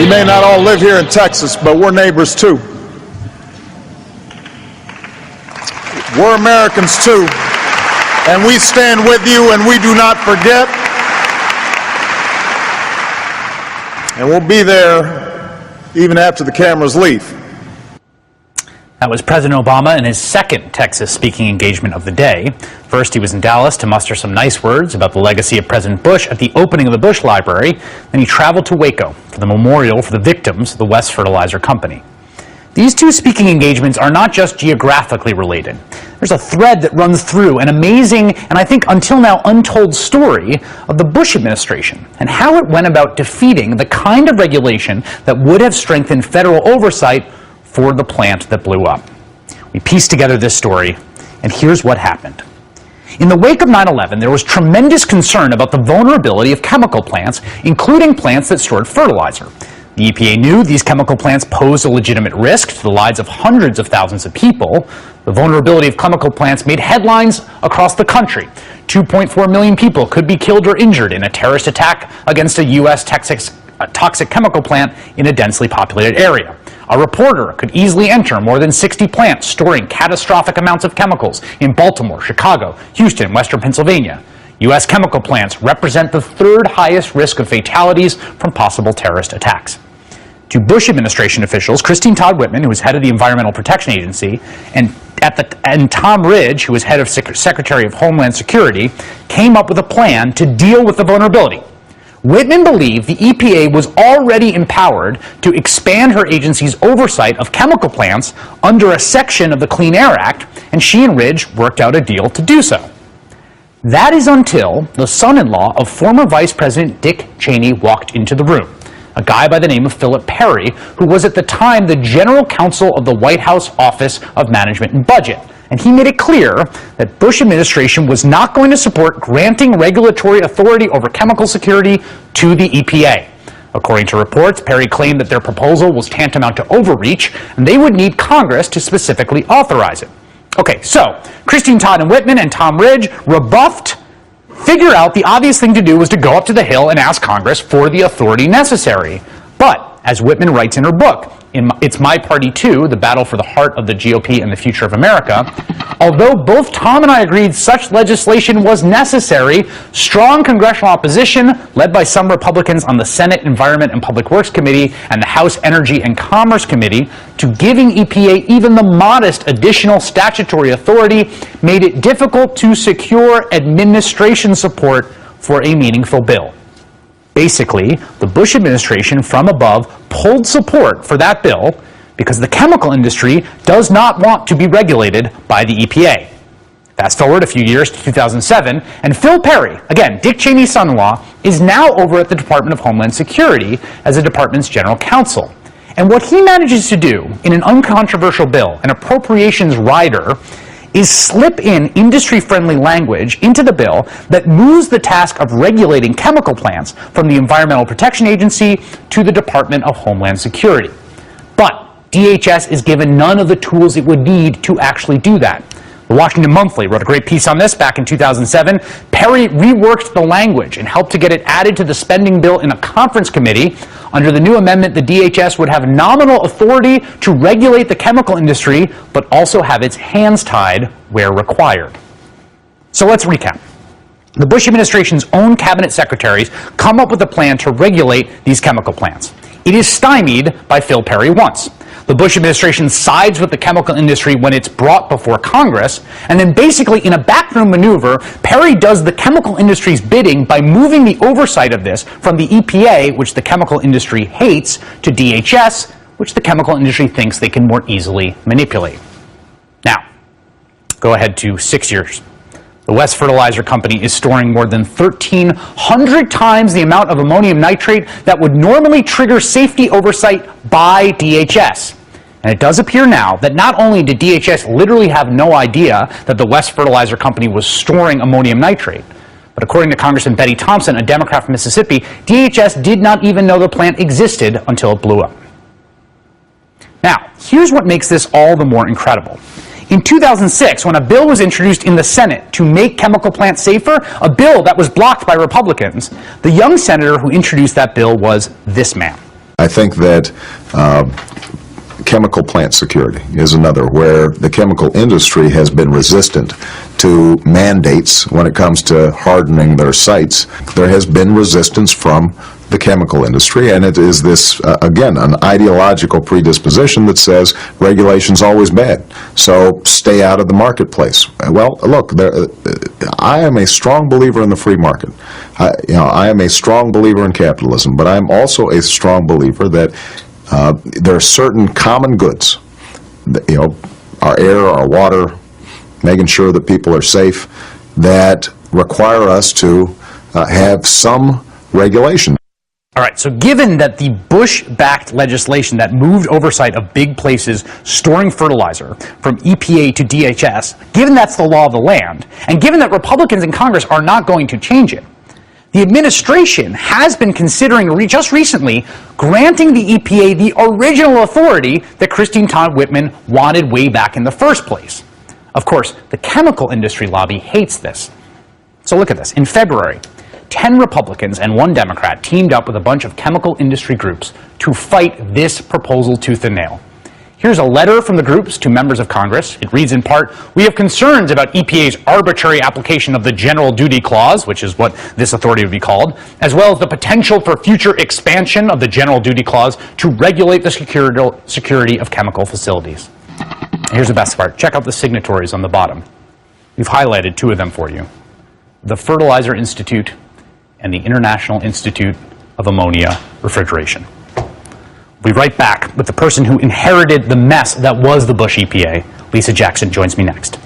may not all live here in Texas, but we're neighbors too. We're Americans too, and we stand with you and we do not forget. And we'll be there even after the cameras leave. That was President Obama in his second Texas speaking engagement of the day. First, he was in Dallas to muster some nice words about the legacy of President Bush at the opening of the Bush Library. Then he traveled to Waco for the memorial for the victims of the West Fertilizer Company. These two speaking engagements are not just geographically related. There's a thread that runs through an amazing, and I think until now untold story of the Bush administration and how it went about defeating the kind of regulation that would have strengthened federal oversight for the plant that blew up. We pieced together this story, and here's what happened. In the wake of 9/11, there was tremendous concern about the vulnerability of chemical plants, including plants that stored fertilizer. The EPA knew these chemical plants posed a legitimate risk to the lives of hundreds of thousands of people. The vulnerability of chemical plants made headlines across the country. 2.4 million people could be killed or injured in a terrorist attack against a U.S. toxic chemical plant in a densely populated area. A reporter could easily enter more than 60 plants storing catastrophic amounts of chemicals in Baltimore, Chicago, Houston, Western Pennsylvania. U.S. chemical plants represent the third highest risk of fatalities from possible terrorist attacks. To Bush administration officials, Christine Todd Whitman, who was head of the Environmental Protection Agency, and Tom Ridge, who was head of Secretary of Homeland Security, came up with a plan to deal with the vulnerability. Whitman believed the EPA was already empowered to expand her agency's oversight of chemical plants under a section of the Clean Air Act, and she and Ridge worked out a deal to do so. That is until the son-in-law of former Vice President Dick Cheney walked into the room, a guy by the name of Philip Perry, who was at the time the general counsel of the White House Office of Management and Budget. And he made it clear that Bush administration was not going to support granting regulatory authority over chemical security to the EPA. According to reports, Perry claimed that their proposal was tantamount to overreach, and they would need Congress to specifically authorize it. Okay, so Christine Todd and Whitman and Tom Ridge rebuffed, figured out the obvious thing to do was to go up to the Hill and ask Congress for the authority necessary. But, as Whitman writes in her book, It's My Party Too, The Battle for the Heart of the GOP and the Future of America, although both Tom and I agreed such legislation was necessary, strong congressional opposition, led by some Republicans on the Senate Environment and Public Works Committee and the House Energy and Commerce Committee, to giving EPA even the modest additional statutory authority made it difficult to secure administration support for a meaningful bill. Basically, the Bush administration from above pulled support for that bill because the chemical industry does not want to be regulated by the EPA. Fast forward a few years to 2007, and Phil Perry, again, Dick Cheney's son-in-law, is now over at the Department of Homeland Security as the department's general counsel. And what he manages to do in an uncontroversial bill, an appropriations rider, is slip in industry-friendly language into the bill that moves the task of regulating chemical plants from the Environmental Protection Agency to the Department of Homeland Security. But DHS is given none of the tools it would need to actually do that. The Washington Monthly wrote a great piece on this back in 2007. Perry reworked the language and helped to get it added to the spending bill in a conference committee. Under the new amendment, the DHS would have nominal authority to regulate the chemical industry, but also have its hands tied where required. So let's recap. The Bush administration's own cabinet secretaries come up with a plan to regulate these chemical plants. It is stymied by Phil Perry once. The Bush administration sides with the chemical industry when it's brought before Congress, and then basically in a backroom maneuver, Perry does the chemical industry's bidding by moving the oversight of this from the EPA, which the chemical industry hates, to DHS, which the chemical industry thinks they can more easily manipulate. Now, go ahead to 6 years. The West Fertilizer Company is storing more than 1,300 times the amount of ammonium nitrate that would normally trigger safety oversight by DHS. And it does appear now that not only did DHS literally have no idea that the West Fertilizer Company was storing ammonium nitrate, but according to Congressman Betty Thompson, a Democrat from Mississippi, DHS did not even know the plant existed until it blew up. Now, here's what makes this all the more incredible. In 2006, when a bill was introduced in the Senate to make chemical plants safer, a bill that was blocked by Republicans, the young senator who introduced that bill was this man. I think that chemical plant security is another, where the chemical industry has been resistant to mandates when it comes to hardening their sites. There has been resistance from the chemical industry, and it is this, again, an ideological predisposition that says regulation's always bad, so stay out of the marketplace. Well, look, I am a strong believer in the free market. I am a strong believer in capitalism, but I'm also a strong believer that there are certain common goods, our air, our water, making sure that people are safe, that require us to have some regulation. All right, so given that the Bush-backed legislation that moved oversight of big places storing fertilizer from EPA to DHS, given that's the law of the land, and given that Republicans in Congress are not going to change it, the administration has been considering just recently granting the EPA the original authority that Christine Todd Whitman wanted way back in the first place. Of course, the chemical industry lobby hates this. So look at this. In February, 10 Republicans and 1 Democrat teamed up with a bunch of chemical industry groups to fight this proposal tooth and nail. Here's a letter from the groups to members of Congress. It reads in part, "We have concerns about EPA's arbitrary application of the General Duty Clause," which is what this authority would be called, "as well as the potential for future expansion of the General Duty Clause to regulate the security of chemical facilities." And here's the best part. Check out the signatories on the bottom. We've highlighted 2 of them for you. The Fertilizer Institute and the International Institute of Ammonia Refrigeration. We'll be right back with the person who inherited the mess that was the Bush EPA. Lisa Jackson joins me next.